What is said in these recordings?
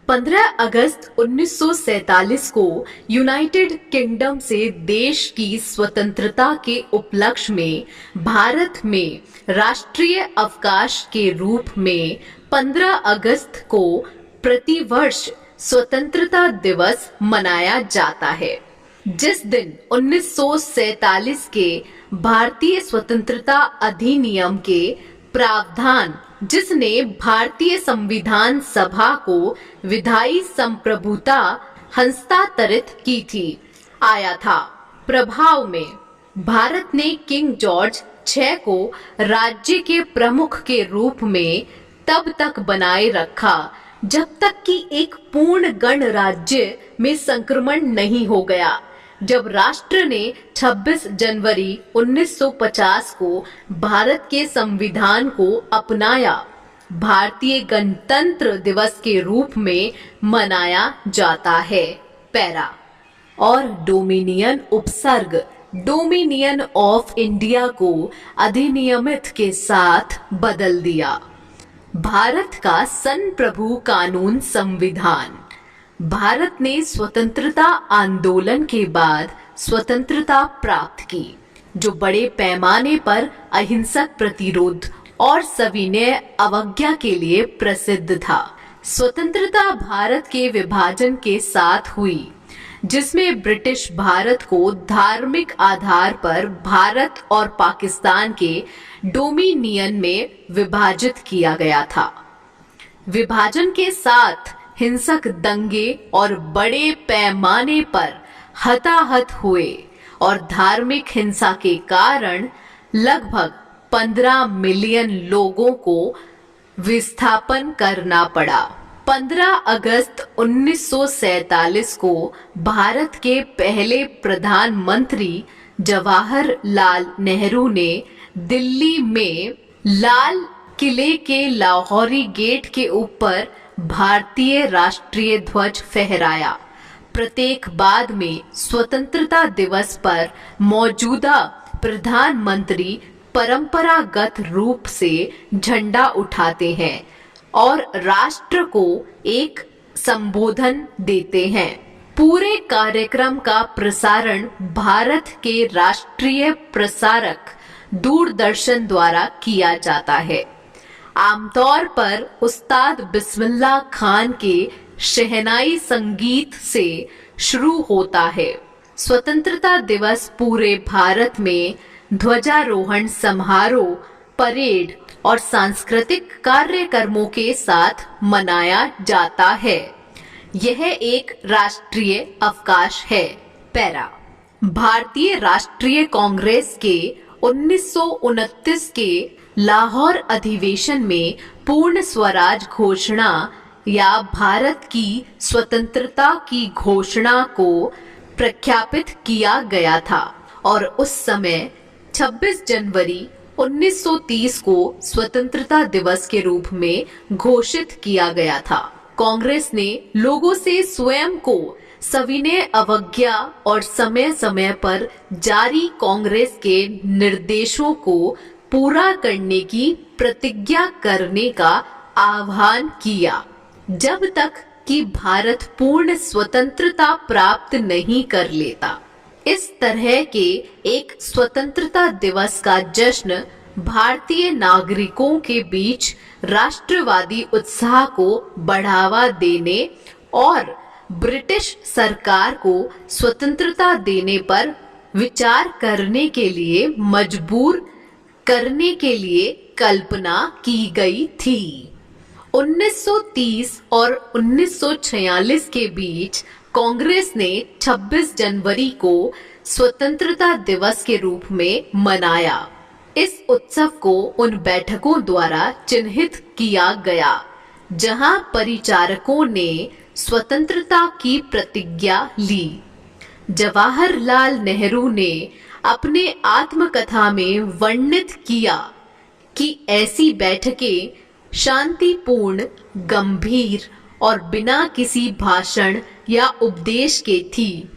15 अगस्त 1947 को United kingdom से देश की स्वतंत्रता के उपलक्ष्य में भारत में राष्ट्रीय अवकाश के रूप में 15 अगस्त को प्रतिवर्ष स्वतंत्रता दिवस मनाया जाता है। जिस दिन 1947 के भारतीय स्वतंत्रता अधिनियम के प्रावधान, जिसने भारतीय संविधान सभा को विधायी संप्रभुता हस्तांतरित की थी, आया था। प्रभाव में भारत ने किंग जॉर्ज 6 को राज्य के प्रमुख के रूप में तब तक बनाए रखा जब तक कि एक पूर्ण गणराज्य में संक्रमण नहीं हो गया। जब राष्ट्र ने 26 जनवरी 1950 को भारत के संविधान को अपनाया, भारतीय गणतंत्र दिवस के रूप में मनाया जाता है। पैरा और डोमिनियन उपसर्ग डोमिनियन ऑफ इंडिया को अधिनियमित के साथ बदल दिया। भारत का संप्रभु कानून संविधान। भारत ने स्वतंत्रता आंदोलन के बाद स्वतंत्रता प्राप्त की, जो बड़े पैमाने पर अहिंसक प्रतिरोध और सविनय अवज्ञा के लिए प्रसिद्ध था। स्वतंत्रता भारत के विभाजन के साथ हुई, जिसमें ब्रिटिश भारत को धार्मिक आधार पर भारत और पाकिस्तान के डोमिनियन में विभाजित किया गया था। विभाजन के साथ हिंसक दंगे और बड़े पैमाने पर हताहत हुए और धार्मिक हिंसा के कारण लगभग 15 मिलियन लोगों को विस्थापन करना पड़ा। 15 अगस्त 1947 को भारत के पहले प्रधानमंत्री जवाहरलाल नेहरू ने दिल्ली में लाल किले के लाहौरी गेट के ऊपर भारतीय राष्ट्रीय ध्वज फहराया। प्रत्येक बाद में स्वतंत्रता दिवस पर मौजूदा प्रधानमंत्री परंपरागत रूप से झंडा उठाते हैं और राष्ट्र को एक संबोधन देते हैं। पूरे कार्यक्रम का प्रसारण भारत के राष्ट्रीय प्रसारक दूरदर्शन द्वारा किया जाता है। आमतौर पर उस्ताद बिस्मिल्लाह खान के शहनाई संगीत से शुरू होता है। स्वतंत्रता दिवस पूरे भारत में ध्वजारोहण समारोह, परेड और सांस्कृतिक कार्यक्रमों के साथ मनाया जाता है। यह एक राष्ट्रीय अवकाश है। पैरा भारतीय राष्ट्रीय कांग्रेस के 1929 के लाहौर अधिवेशन में पूर्ण स्वराज घोषणा या भारत की स्वतंत्रता की घोषणा को प्रख्यापित किया गया था और उस समय 26 जनवरी 1930 को स्वतंत्रता दिवस के रूप में घोषित किया गया था। कांग्रेस ने लोगों से स्वयं को सविनय अवज्ञा और समय समय पर जारी कांग्रेस के निर्देशों को पूरा करने की प्रतिज्ञा करने का आह्वान किया, जब तक कि भारत पूर्ण स्वतंत्रता प्राप्त नहीं कर लेता। इस तरह के एक स्वतंत्रता दिवस का जश्न भारतीय नागरिकों के बीच राष्ट्रवादी उत्साह को बढ़ावा देने और ब्रिटिश सरकार को स्वतंत्रता देने पर विचार करने के लिए मजबूर करने के लिए कल्पना की गई थी। 1930 और 1946 के बीच कांग्रेस ने 26 जनवरी को स्वतंत्रता दिवस के रूप में मनाया। इस उत्सव को उन बैठकों द्वारा चिन्हित किया गया जहां परिचारकों ने स्वतंत्रता की प्रतिज्ञा ली। जवाहरलाल नेहरू ने अपने आत्मकथा में वर्णित किया कि ऐसी बैठकें शांतिपूर्ण, गंभीर और बिना किसी भाषण या उपदेश के थी।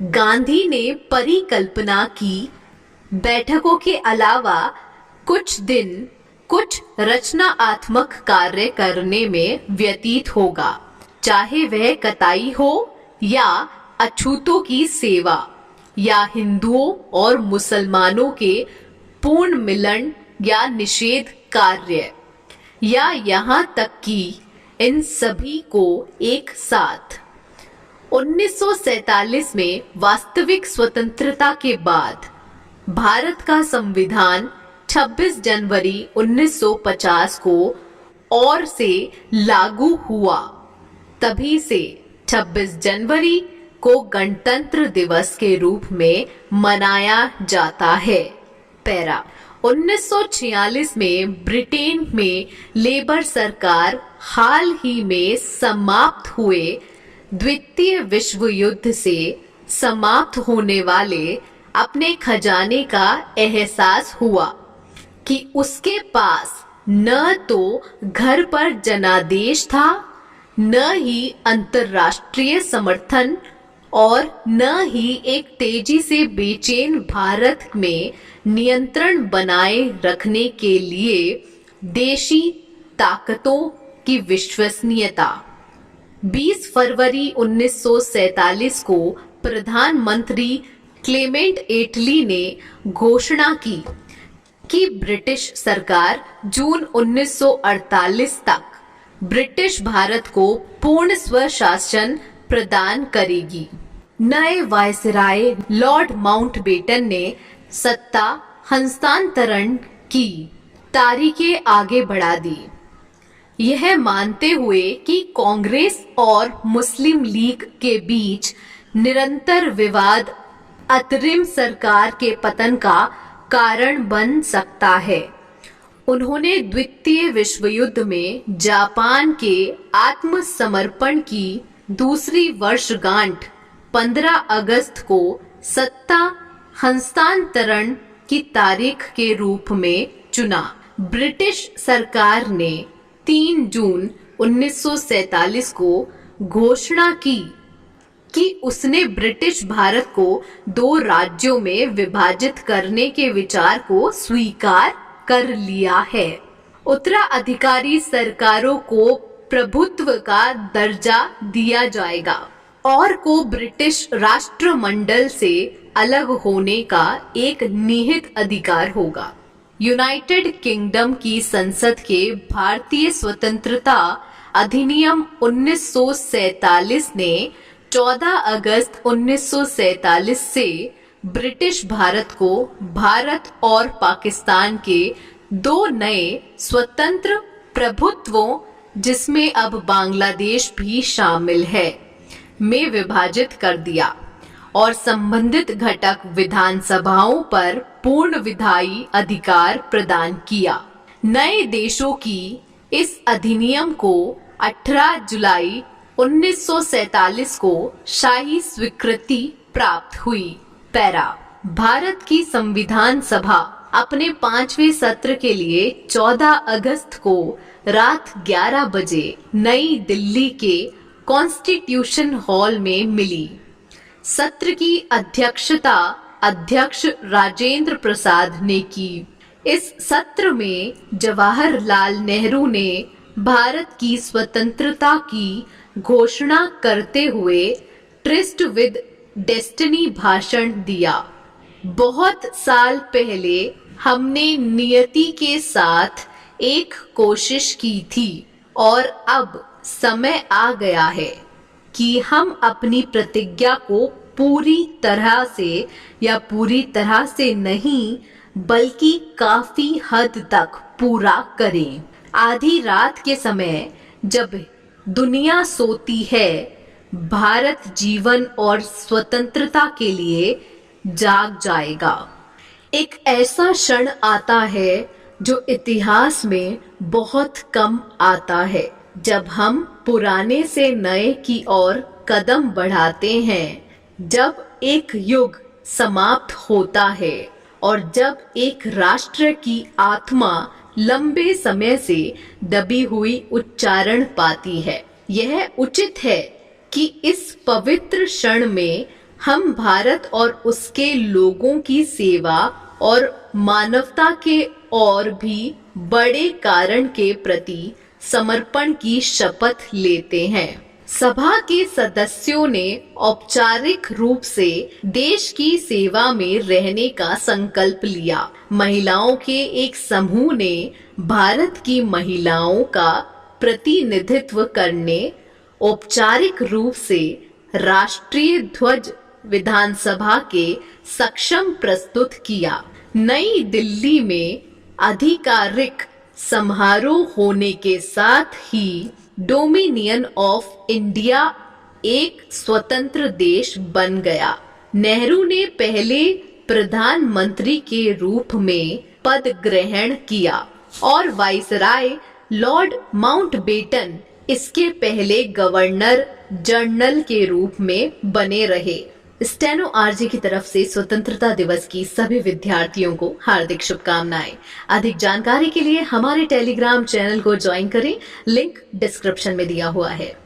गांधी ने परिकल्पना की बैठकों के अलावा कुछ दिन कुछ रचनात्मक कार्य करने में व्यतीत होगा। चाहे वह कताई हो या अछूतों की सेवा या हिंदुओं और मुसलमानों के पूर्ण मिलन या निषेध कार्य या यहाँ तक कि इन सभी को एक साथ 1947 में वास्तविक स्वतंत्रता के बाद भारत का संविधान 26 जनवरी 1950 को और से लागू हुआ। तभी से 26 जनवरी को गणतंत्र दिवस के रूप में मनाया जाता है। पैरा 1946 में ब्रिटेन में लेबर सरकार हाल ही में समाप्त हुए द्वितीय विश्व युद्ध से समाप्त होने वाले अपने खजाने का एहसास हुआ कि उसके पास न तो घर पर जनादेश था, न ही अंतर्राष्ट्रीय समर्थन और न ही एक तेजी से बेचैन भारत में नियंत्रण बनाए रखने के लिए देशी ताकतों की विश्वसनीयता। 20 फरवरी 1947 को प्रधानमंत्री क्लेमेंट एटली ने घोषणा की कि ब्रिटिश सरकार जून 1948 तक ब्रिटिश भारत को पूर्ण स्वशासन प्रदान करेगी। नए वायसराय लॉर्ड माउंटबेटन ने सत्ता हस्तांतरण की तारीखें आगे बढ़ा दी, यह मानते हुए कि कांग्रेस और मुस्लिम लीग के बीच निरंतर विवाद अंतरिम सरकार के पतन का कारण बन सकता है। उन्होंने द्वितीय विश्व युद्ध में जापान के आत्मसमर्पण की दूसरी वर्षगांठ 15 अगस्त को सत्ता हस्तांतरण की तारीख के रूप में चुना। ब्रिटिश सरकार ने 3 जून 1947 को घोषणा की कि उसने ब्रिटिश भारत को 2 राज्यों में विभाजित करने के विचार को स्वीकार कर लिया है। उत्तराधिकारी सरकारों को प्रभुत्व का दर्जा दिया जाएगा और को ब्रिटिश राष्ट्रमंडल से अलग होने का एक निहित अधिकार होगा। यूनाइटेड किंगडम की संसद के भारतीय स्वतंत्रता अधिनियम 1947 ने 14 अगस्त 1947 से ब्रिटिश भारत को भारत और पाकिस्तान के 2 नए स्वतंत्र प्रभुत्वों, जिसमें अब बांग्लादेश भी शामिल है, में विभाजित कर दिया और संबंधित घटक विधानसभाओं पर पूर्ण विधायी अधिकार प्रदान किया। नए देशों की इस अधिनियम को 18 जुलाई 1947 को शाही स्वीकृति प्राप्त हुई। पैरा भारत की संविधान सभा अपने 5वें सत्र के लिए 14 अगस्त को रात 11 बजे नई दिल्ली के कॉन्स्टिट्यूशन हॉल में मिली। सत्र की अध्यक्षता अध्यक्ष राजेंद्र प्रसाद ने की। इस सत्र में जवाहरलाल नेहरू ने भारत की स्वतंत्रता की घोषणा करते हुए ट्रिस्ट विद डेस्टिनी भाषण दिया। बहुत साल पहले हमने नियति के साथ एक कोशिश की थी और अब समय आ गया है कि हम अपनी प्रतिज्ञा को पूरी तरह से या पूरी तरह से नहीं बल्कि काफी हद तक पूरा करें। आधी रात के समय जब दुनिया सोती है, भारत जीवन और स्वतंत्रता के लिए जाग जाएगा। एक ऐसा क्षण आता है जो इतिहास में बहुत कम आता है, जब हम पुराने से नए की ओर कदम बढ़ाते हैं, जब एक युग समाप्त होता है और जब एक राष्ट्र की आत्मा लंबे समय से दबी हुई उच्चारण पाती है। यह उचित है कि इस पवित्र क्षण में हम भारत और उसके लोगों की सेवा और मानवता के और भी बड़े कारण के प्रति समर्पण की शपथ लेते हैं। सभा के सदस्यों ने औपचारिक रूप से देश की सेवा में रहने का संकल्प लिया। महिलाओं के एक समूह ने भारत की महिलाओं का प्रतिनिधित्व करने औपचारिक रूप से राष्ट्रीय ध्वज विधानसभा के सक्षम प्रस्तुत किया। नई दिल्ली में आधिकारिक समारोह होने के साथ ही डोमिनियन ऑफ इंडिया एक स्वतंत्र देश बन गया। नेहरू ने पहले प्रधानमंत्री के रूप में पद ग्रहण किया और वाइसराय लॉर्ड माउंटबेटन इसके पहले गवर्नर जनरल के रूप में बने रहे। स्टेनो आरजे की तरफ से स्वतंत्रता दिवस की सभी विद्यार्थियों को हार्दिक शुभकामनाएं। अधिक जानकारी के लिए हमारे टेलीग्राम चैनल को ज्वाइन करें, लिंक डिस्क्रिप्शन में दिया हुआ है।